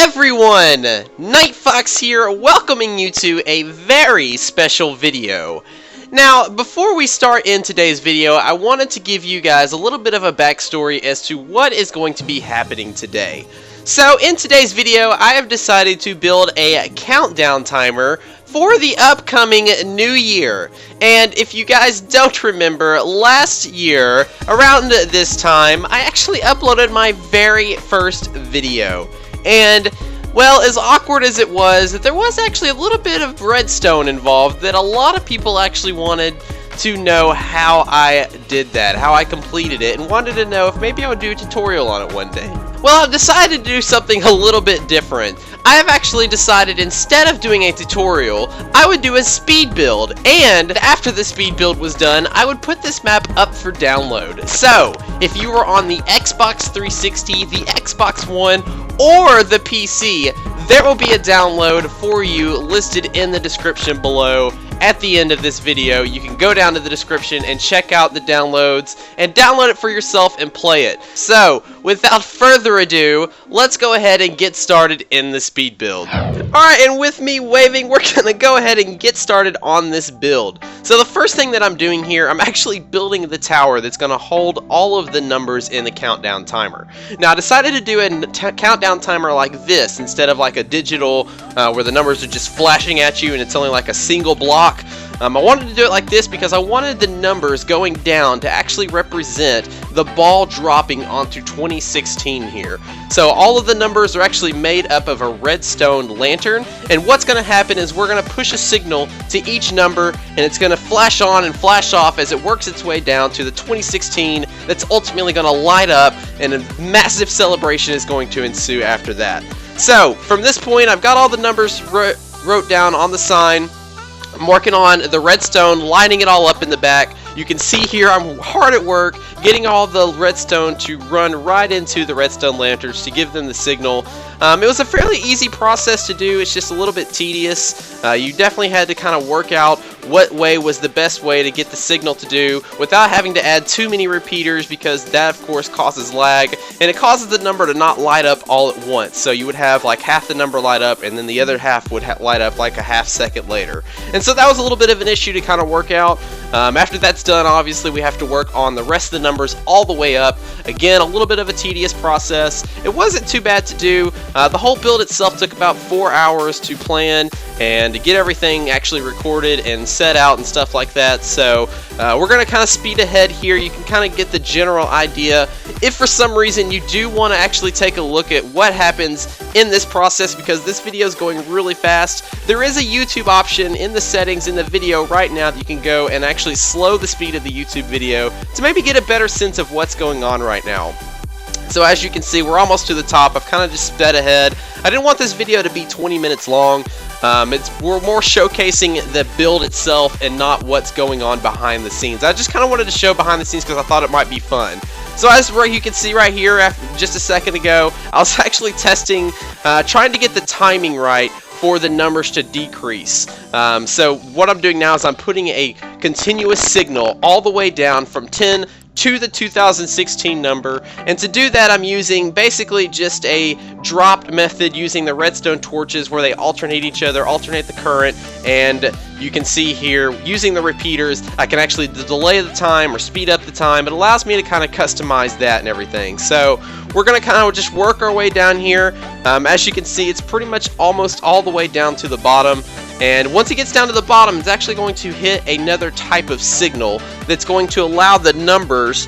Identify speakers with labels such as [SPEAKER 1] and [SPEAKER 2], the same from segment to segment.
[SPEAKER 1] everyone! Nightfoxx here, welcoming you to a very special video. Now, before we start in today's video, I wanted to give you guys a little bit of a backstory as to what is going to be happening today. So, in today's video, I have decided to build a countdown timer for the upcoming new year. And if you guys don't remember, last year, around this time, I actually uploaded my very first video. And, well, as awkward as it was, there was actually a little bit of redstone involved that a lot of people actually wanted to know how I did that, how I completed it, and wanted to know if maybe I would do a tutorial on it one day. Well, I've decided to do something a little bit different. I have actually decided instead of doing a tutorial, I would do a speed build, and after the speed build was done, I would put this map up for download. So, if you were on the Xbox 360, the Xbox One, or the PC, there will be a download for you listed in the description below. At the end of this video, you can go down to the description and check out the downloads and download it for yourself and play it. So, without further ado, let's go ahead and get started in the speed build. Alright, and with me waving, we're gonna go ahead and get started on this build. So the first thing that I'm doing here, I'm actually building the tower that's gonna hold all of the numbers in the countdown timer. Now, I decided to do a countdown timer like this instead of like a digital where the numbers are just flashing at you and it's only like a single block. I wanted to do it like this because I wanted the numbers going down to actually represent the ball dropping onto 2016 here. So all of the numbers are actually made up of a redstone lantern, and what's going to happen is we're going to push a signal to each number, and it's going to flash on and flash off as it works its way down to the 2016 that's ultimately going to light up, and a massive celebration is going to ensue after that. So from this point, I've got all the numbers wrote down on the sign. I'm working on the redstone, lining it all up in the back. You can see here I'm hard at work getting all the redstone to run right into the redstone lanterns to give them the signal. It was a fairly easy process to do. It's just a little bit tedious. You definitely had to kind of work out what way was the best way to get the signal to do without having to add too many repeaters, because that of course causes lag and it causes the number to not light up all at once. So you would have like half the number light up and then the other half would light up like a half second later. And so that was a little bit of an issue to kind of work out. After that's done, obviously we have to work on the rest of the numbers all the way up. Again, a little bit of a tedious process. It wasn't too bad to do. The whole build itself took about 4 hours to plan and to get everything actually recorded and set out and stuff like that. So we're going to kind of speed ahead here. You can kind of get the general idea. If for some reason you do want to actually take a look at what happens in this process, because this video is going really fast, there is a YouTube option in the settings in the video right now that you can go and actually slow the speed of the YouTube video to maybe get a better sense of what's going on right now. So as you can see, we're almost to the top. I've kind of just sped ahead. I didn't want this video to be 20 minutes long. We're more showcasing the build itself and not what's going on behind the scenes. I just kind of wanted to show behind the scenes because I thought it might be fun. So as you can see right here, just a second ago, I was actually testing, trying to get the timing right for the numbers to decrease. So what I'm doing now is I'm putting a continuous signal all the way down from 10 to the 2016 number, and to do that I'm using basically just a dropped method using the redstone torches where they alternate each other, alternate the current, and you can see here using the repeaters I can actually delay the time or speed up the time. It allows me to kind of customize that and everything. So we're going to kind of just work our way down here. As you can see, it's pretty much almost all the way down to the bottom. And once it gets down to the bottom, it's actually going to hit another type of signal that's going to allow the numbers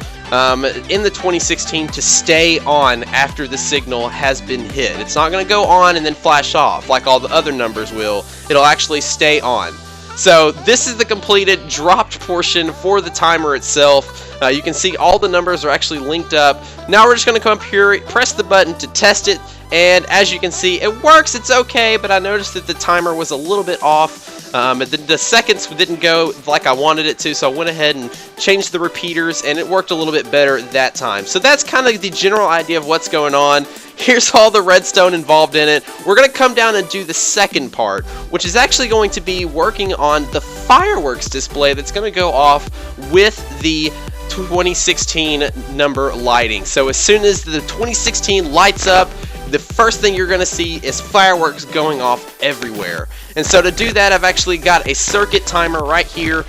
[SPEAKER 1] in the 2016 to stay on after the signal has been hit. It's not going to go on and then flash off like all the other numbers will. It'll actually stay on. So this is the completed dropped portion for the timer itself. You can see all the numbers are actually linked up. Now we're just going to come up here, press the button to test it. And as you can see, it works, it's okay, but I noticed that the timer was a little bit off. The seconds didn't go like I wanted it to, so I went ahead and changed the repeaters, and it worked a little bit better that time. So that's kind of the general idea of what's going on. Here's all the redstone involved in it. We're going to come down and do the second part, which is actually going to be working on the fireworks display that's going to go off with the 2016 number lighting. So as soon as the 2016 lights up, the first thing you're going to see is fireworks going off everywhere. And so to do that, I've actually got a circuit timer right here.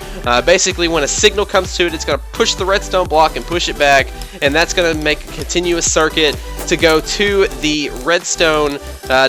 [SPEAKER 1] Basically, when a signal comes to it, it's going to push the redstone block and push it back, and that's going to make a continuous circuit to go to the redstone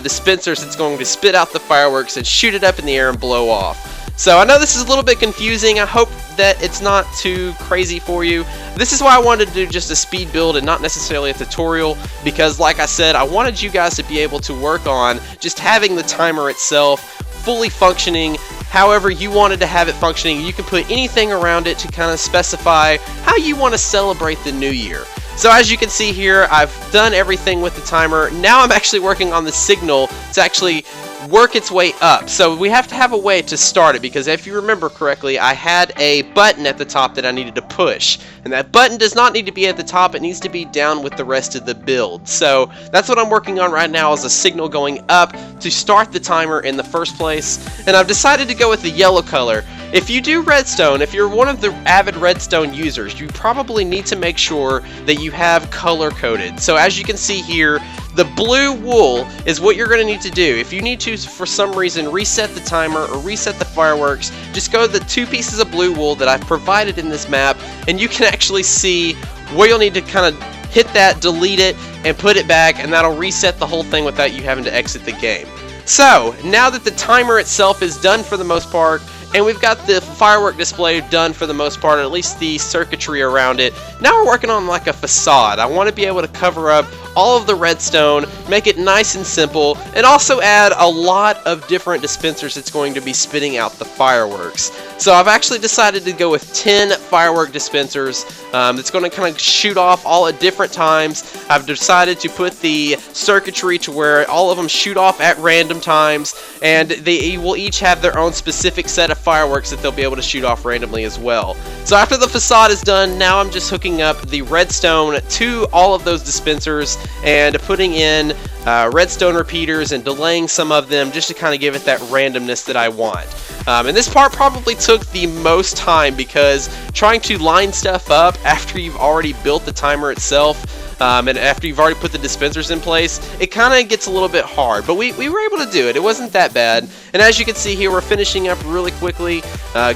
[SPEAKER 1] dispensers. It's going to spit out the fireworks and shoot it up in the air and blow off. So I know this is a little bit confusing. I hope that it's not too crazy for you. This is why I wanted to do just a speed build and not necessarily a tutorial, because like I said, I wanted you guys to be able to work on just having the timer itself fully functioning however you wanted to have it functioning. You can put anything around it to kind of specify how you want to celebrate the new year. So as you can see here, I've done everything with the timer. Now I'm actually working on the signal to actually work its way up. So we have to have a way to start it, because if you remember correctly, I had a button at the top that I needed to push, and that button does not need to be at the top. It needs to be down with the rest of the build. So that's what I'm working on right now, is a signal going up to start the timer in the first place. And I've decided to go with the yellow color. If you do redstone, if you're one of the avid redstone users, you probably need to make sure that you have color coded. So as you can see here, the blue wool is what you're going to need to do. If you need to, for some reason, reset the timer or reset the fireworks, just go to the 2 pieces of blue wool that I've provided in this map, and you can actually see where you'll need to kind of hit that, delete it, and put it back, and that'll reset the whole thing without you having to exit the game. So, now that the timer itself is done for the most part, and we've got the firework display done for the most part, at least the circuitry around it, now we're working on like a facade. I want to be able to cover up all of the redstone, make it nice and simple, and also add a lot of different dispensers that's going to be spitting out the fireworks. So I've actually decided to go with 10 firework dispensers that's going to kind of shoot off all at different times. I've decided to put the circuitry to where all of them shoot off at random times, and they will each have their own specific set of fireworks that they'll be able to shoot off randomly as well. So after the facade is done, now I'm just hooking up the redstone to all of those dispensers and putting in redstone repeaters and delaying some of them just to kind of give it that randomness that I want. And this part probably took the most time, because trying to line stuff up after you've already built the timer itself and after you've already put the dispensers in place, it kind of gets a little bit hard. But we were able to do it. It wasn't that bad. And as you can see here, we're finishing up really quickly,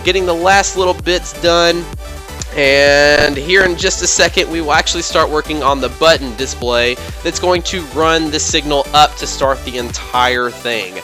[SPEAKER 1] getting the last little bits done. And here in just a second, we will actually start working on the button display that's going to run the signal up to start the entire thing.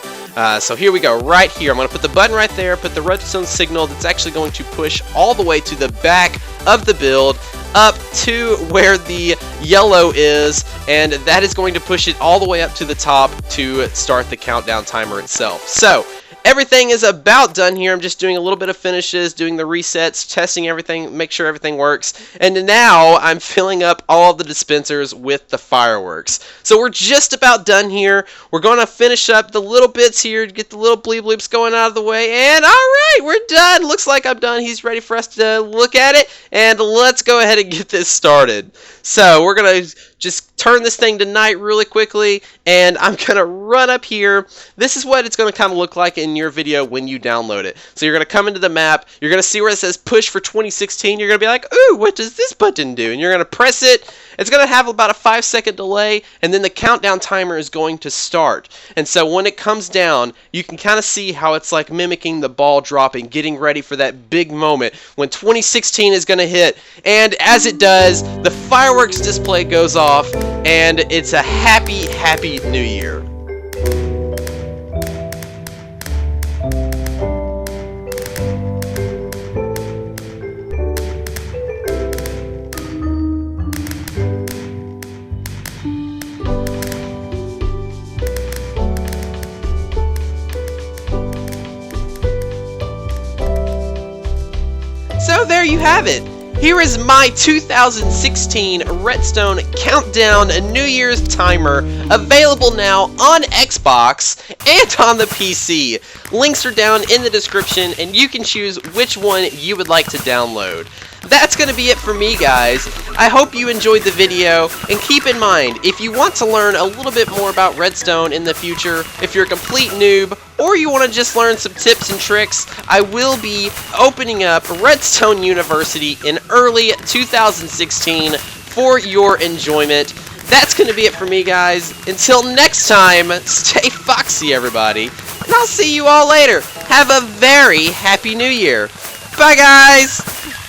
[SPEAKER 1] So here we go, right here. I'm going to put the button right there, put the redstone signal that's actually going to push all the way to the back of the build, up to where the yellow is, and that is going to push it all the way up to the top to start the countdown timer itself. So everything is about done here. I'm just doing a little bit of finishes, doing the resets, testing everything, make sure everything works. And now I'm filling up all of the dispensers with the fireworks. So we're just about done here. We're going to finish up the little bits here to get the little bleep bleeps going out of the way. And alright, we're done. Looks like I'm done. He's ready for us to look at it. And let's go ahead and get this started. So we're going to just turn this thing to night really quickly, and I'm going to run up here. This is what it's going to kind of look like in your video when you download it. So you're going to come into the map, you're going to see where it says push for 2016, you're going to be like, ooh, what does this button do? And you're going to press it. It's going to have about a 5-second delay, and then the countdown timer is going to start. And so when it comes down, you can kind of see how it's like mimicking the ball dropping, getting ready for that big moment when 2016 is going to hit. And as it does, the fireworks display goes off, and it's a happy, happy new year. So there you have it. Here is my 2016 Redstone Countdown New Year's Timer, available now on Xbox and on the PC. Links are down in the description, and you can choose which one you would like to download. That's going to be it for me, guys. I hope you enjoyed the video, and keep in mind, if you want to learn a little bit more about Redstone in the future, if you're a complete noob, or you want to just learn some tips and tricks, I will be opening up Redstone University in early 2016 for your enjoyment. that's going to be it for me, guys. Until next time, stay foxy, everybody. And I'll see you all later. Have a very happy new year. Bye, guys.